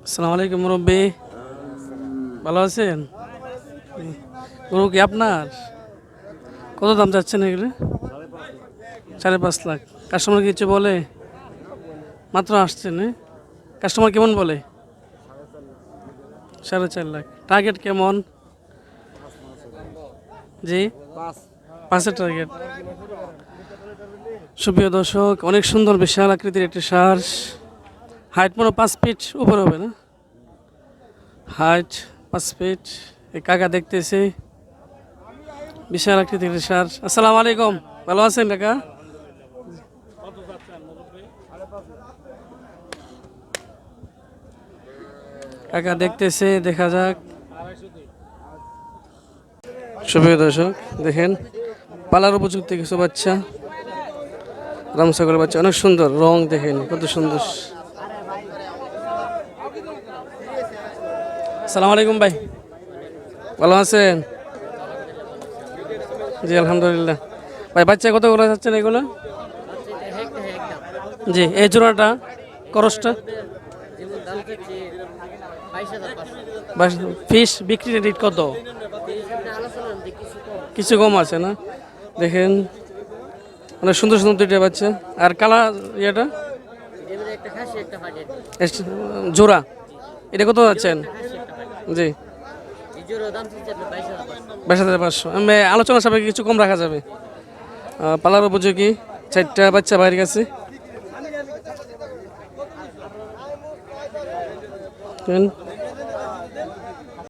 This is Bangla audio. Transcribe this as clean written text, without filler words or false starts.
আসসালামু আলাইকুম মুরব্বী, ভালো আছেন? গরু কি আপনার? কত দাম চাচ্ছেন এগুলো? 5.5 লাখ। কাস্টমার কিছু বলে? মাত্র আসছেন? কাস্টমার কেমন বলে? 4.5 লাখ। টার্গেট কেমন? জি, 5-এর টার্গেট। সুপ্রিয় দর্শক, অনেক সুন্দর বিশাল আকৃতির একটি ষাঁড়। হাইট মনে 5 ফিট উপরে হবে না? Height 5 feet. এই কাকা দেখতেছে বিশাল আকৃতির একটি ষাঁড়। আসসালামু আলাইকুম, ভালো আছেন কাকা? কাকা দেখতেছে, দেখা যাক। সুপ্রিয় দর্শক, দেখেন পালার উপযুক্ত কিছু বাচ্চা, রাম ছাগলের বাচ্চা, অনেক সুন্দর রং, দেখেন কত সুন্দর। আসসালামু আলাইকুম ভাই, ভালো আছেন? জি আলহামদুলিল্লাহ। ভাই বাচ্চা কত করে যাচ্ছেন এগুলো? জি, এই জোড়াটা করসটা ফিস বিক্রি রেট কত? কিছু কম আছে না? দেখেন অনেক সুন্দর সুন্দর দুইটা বাচ্চা। আর কালা ইয়েটা জোড়া, এটা কত যাচ্ছেন? জি, 22,500। আমি আলোচনা সাপেক্ষে কিছু কম রাখা যাবে। পালার উপযোগী 4টা বাচ্চা বাইরের কাছে।